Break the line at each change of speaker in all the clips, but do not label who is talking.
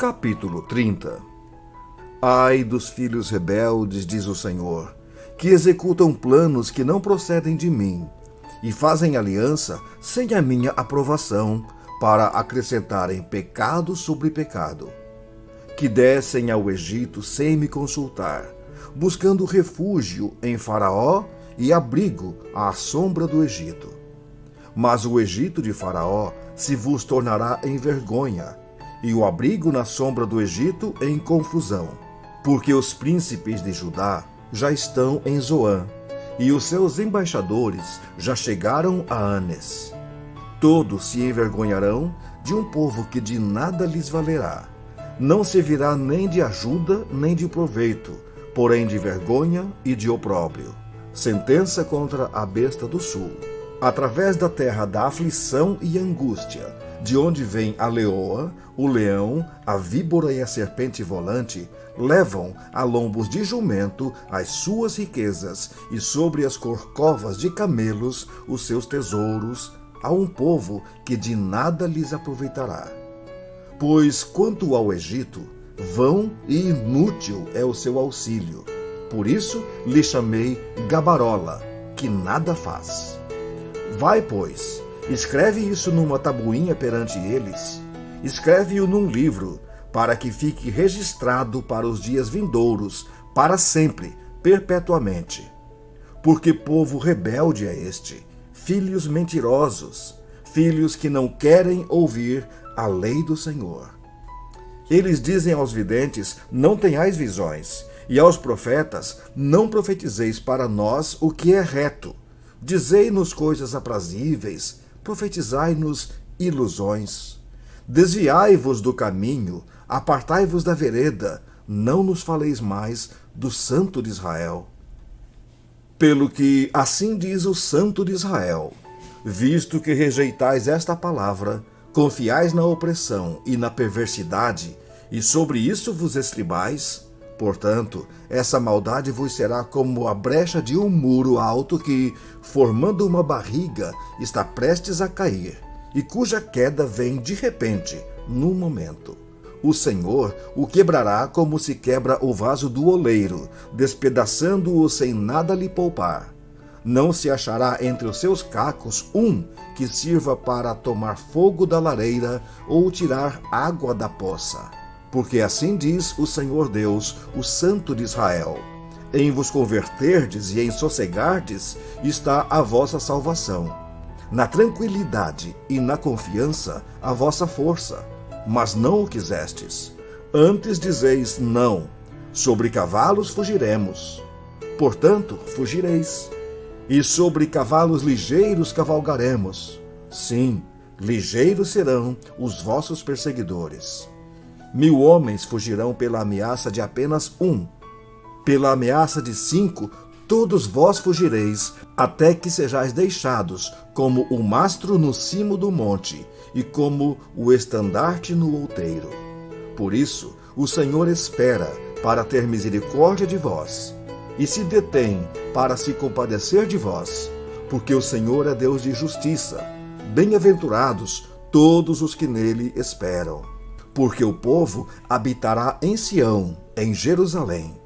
Capítulo 30. Ai dos filhos rebeldes, diz o Senhor, que executam planos que não procedem de mim, e fazem aliança sem a minha aprovação, para acrescentarem pecado sobre pecado. Que descem ao Egito sem me consultar, buscando refúgio em Faraó e abrigo à sombra do Egito. Mas o Egito de Faraó se vos tornará em vergonha, e o abrigo na sombra do Egito em confusão, porque os príncipes de Judá já estão em Zoã, e os seus embaixadores já chegaram a Anes. Todos se envergonharão de um povo que de nada lhes valerá. Não servirá nem de ajuda nem de proveito, porém de vergonha e de opróbrio. Sentença contra a besta do sul. Através da terra da aflição e angústia, de onde vem a leoa, o leão, a víbora e a serpente volante, levam a lombos de jumento as suas riquezas, e sobre as corcovas de camelos os seus tesouros, a um povo que de nada lhes aproveitará. Pois quanto ao Egito, vão e inútil é o seu auxílio. Por isso lhe chamei Gabarola, que nada faz. Vai, pois, escreve isso numa tabuinha perante eles, escreve-o num livro, para que fique registrado para os dias vindouros, para sempre, perpetuamente. Porque povo rebelde é este, filhos mentirosos, filhos que não querem ouvir a lei do Senhor. Eles dizem aos videntes, não tenhais visões, e aos profetas, não profetizeis para nós o que é reto. Dizei-nos coisas aprazíveis, profetizai-nos ilusões. Desviai-vos do caminho, apartai-vos da vereda, não nos faleis mais do Santo de Israel. Pelo que assim diz o Santo de Israel, visto que rejeitais esta palavra, confiais na opressão e na perversidade, e sobre isso vos estribais, portanto, essa maldade vos será como a brecha de um muro alto que, formando uma barriga, está prestes a cair, e cuja queda vem de repente, num momento. O Senhor o quebrará como se quebra o vaso do oleiro, despedaçando-o sem nada lhe poupar. Não se achará entre os seus cacos um que sirva para tomar fogo da lareira ou tirar água da poça. Porque assim diz o Senhor Deus, o Santo de Israel: em vos converterdes e em sossegardes está a vossa salvação. Na tranquilidade e na confiança a vossa força, mas não o quisestes. Antes dizeis não, sobre cavalos fugiremos. Portanto, fugireis. E sobre cavalos ligeiros cavalgaremos. Sim, ligeiros serão os vossos perseguidores. 1000 homens fugirão pela ameaça de apenas um. Pela ameaça de 5, todos vós fugireis, até que sejais deixados, como o mastro no cimo do monte, e como o estandarte no outeiro. Por isso, o Senhor espera para ter misericórdia de vós, e se detém para se compadecer de vós, porque o Senhor é Deus de justiça. Bem-aventurados todos os que nele esperam. Porque o povo habitará em Sião, em Jerusalém.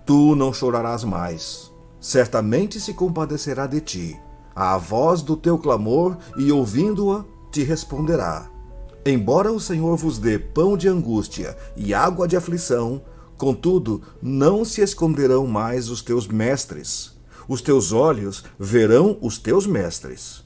Tu não chorarás mais. Certamente se compadecerá de ti, à voz do teu clamor, e ouvindo-a, te responderá. Embora o Senhor vos dê pão de angústia e água de aflição, contudo, não se esconderão mais os teus mestres. Os teus olhos verão os teus mestres.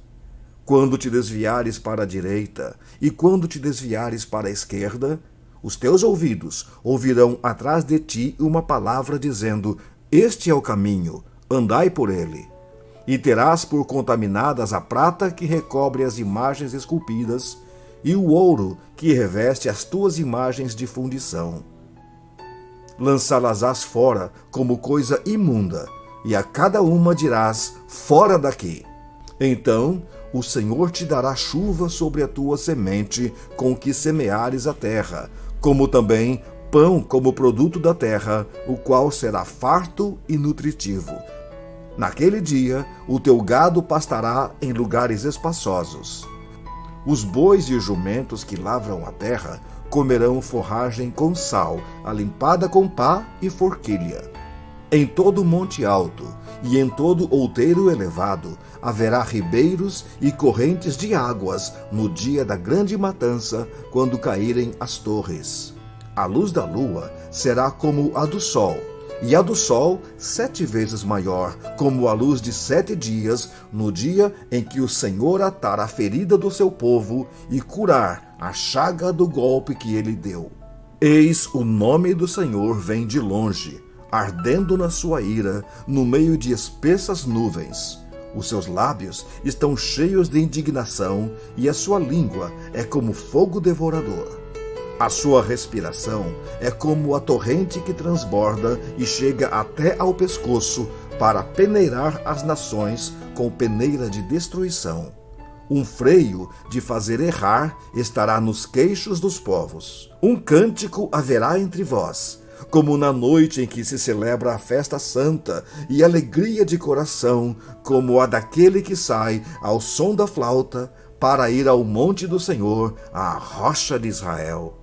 Quando te desviares para a direita e quando te desviares para a esquerda, os teus ouvidos ouvirão atrás de ti uma palavra dizendo: este é o caminho, andai por ele. E terás por contaminadas a prata que recobre as imagens esculpidas e o ouro que reveste as tuas imagens de fundição. Lançá-las-ás fora como coisa imunda, e a cada uma dirás: fora daqui. Então o Senhor te dará chuva sobre a tua semente com que semeares a terra, como também pão como produto da terra, o qual será farto e nutritivo. Naquele dia o teu gado pastará em lugares espaçosos. Os bois e os jumentos que lavram a terra comerão forragem com sal, alimpada com pá e forquilha. Em todo monte alto e em todo outeiro elevado haverá ribeiros e correntes de águas no dia da grande matança, quando caírem as torres. A luz da lua será como a do sol, e a do sol 7 vezes maior, como a luz de 7 dias, no dia em que o Senhor atar a ferida do seu povo e curar a chaga do golpe que ele deu. Eis o nome do Senhor vem de longe, ardendo na sua ira, no meio de espessas nuvens. Os seus lábios estão cheios de indignação, e a sua língua é como fogo devorador. A sua respiração é como a torrente que transborda e chega até ao pescoço, para peneirar as nações com peneira de destruição. Um freio de fazer errar estará nos queixos dos povos. Um cântico haverá entre vós, como na noite em que se celebra a festa santa, e alegria de coração, como a daquele que sai ao som da flauta, para ir ao monte do Senhor, à rocha de Israel.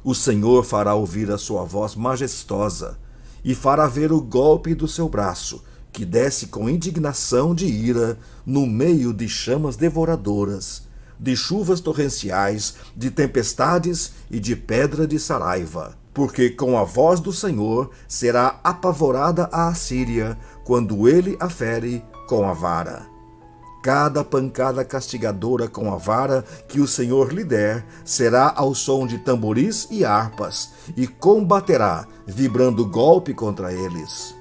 O Senhor fará ouvir a sua voz majestosa, e fará ver o golpe do seu braço, que desce com indignação de ira, no meio de chamas devoradoras, de chuvas torrenciais, de tempestades e de pedra de saraiva. Porque com a voz do Senhor será apavorada a Assíria, quando ele a fere com a vara. Cada pancada castigadora com a vara que o Senhor lhe der será ao som de tamboris e harpas, e combaterá, vibrando golpe contra eles.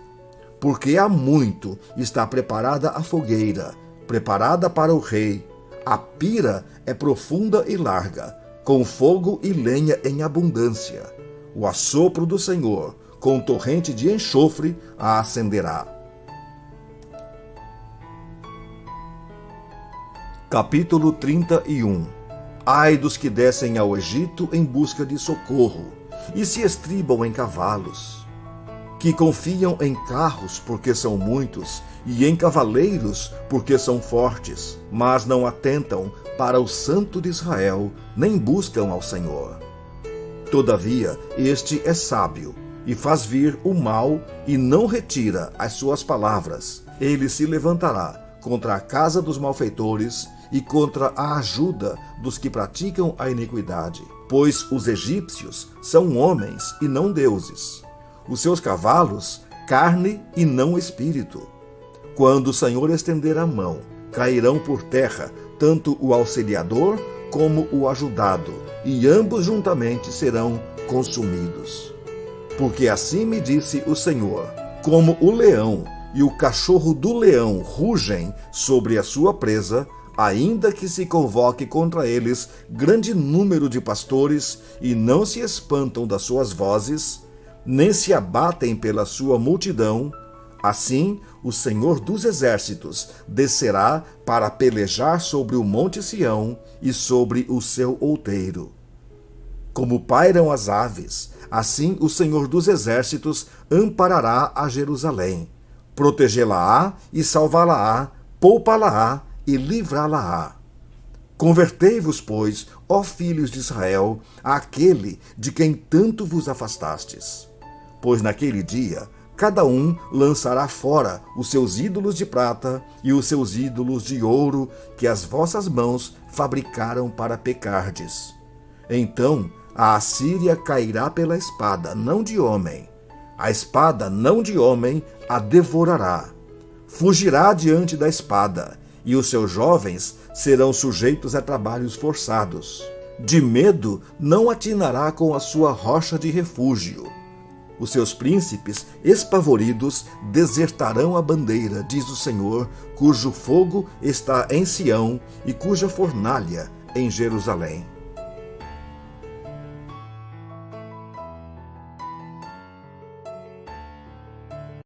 Porque há muito está preparada a fogueira, preparada para o rei. A pira é profunda e larga, com fogo e lenha em abundância. O assopro do Senhor, com torrente de enxofre, a acenderá. Capítulo 31. Ai dos que descem ao Egito em busca de socorro, e se estribam em cavalos, que confiam em carros porque são muitos, e em cavaleiros porque são fortes, mas não atentam para o Santo de Israel, nem buscam ao Senhor. Todavia, este é sábio, e faz vir o mal, e não retira as suas palavras. Ele se levantará contra a casa dos malfeitores e contra a ajuda dos que praticam a iniquidade. Pois os egípcios são homens e não deuses, os seus cavalos, carne e não espírito. Quando o Senhor estender a mão, cairão por terra tanto o auxiliador como o ajudado, e ambos juntamente serão consumidos. Porque assim me disse o Senhor: como o leão e o cachorro do leão rugem sobre a sua presa, ainda que se convoque contra eles grande número de pastores, e não se espantam das suas vozes, nem se abatem pela sua multidão, assim o Senhor dos Exércitos descerá para pelejar sobre o monte Sião e sobre o seu outeiro. Como pairam as aves, assim o Senhor dos Exércitos amparará a Jerusalém, protegê-la-á e salvá-la-á, poupá-la-á e livrá-la-á. Convertei-vos, pois, ó filhos de Israel, àquele de quem tanto vos afastastes. Pois naquele dia cada um lançará fora os seus ídolos de prata e os seus ídolos de ouro que as vossas mãos fabricaram para pecardes. Então a Assíria cairá pela espada, não de homem. A espada, não de homem, a devorará. Fugirá diante da espada, e os seus jovens serão sujeitos a trabalhos forçados. De medo não atinará com a sua rocha de refúgio. Os seus príncipes, espavoridos, desertarão a bandeira, diz o Senhor, cujo fogo está em Sião e cuja fornalha em Jerusalém.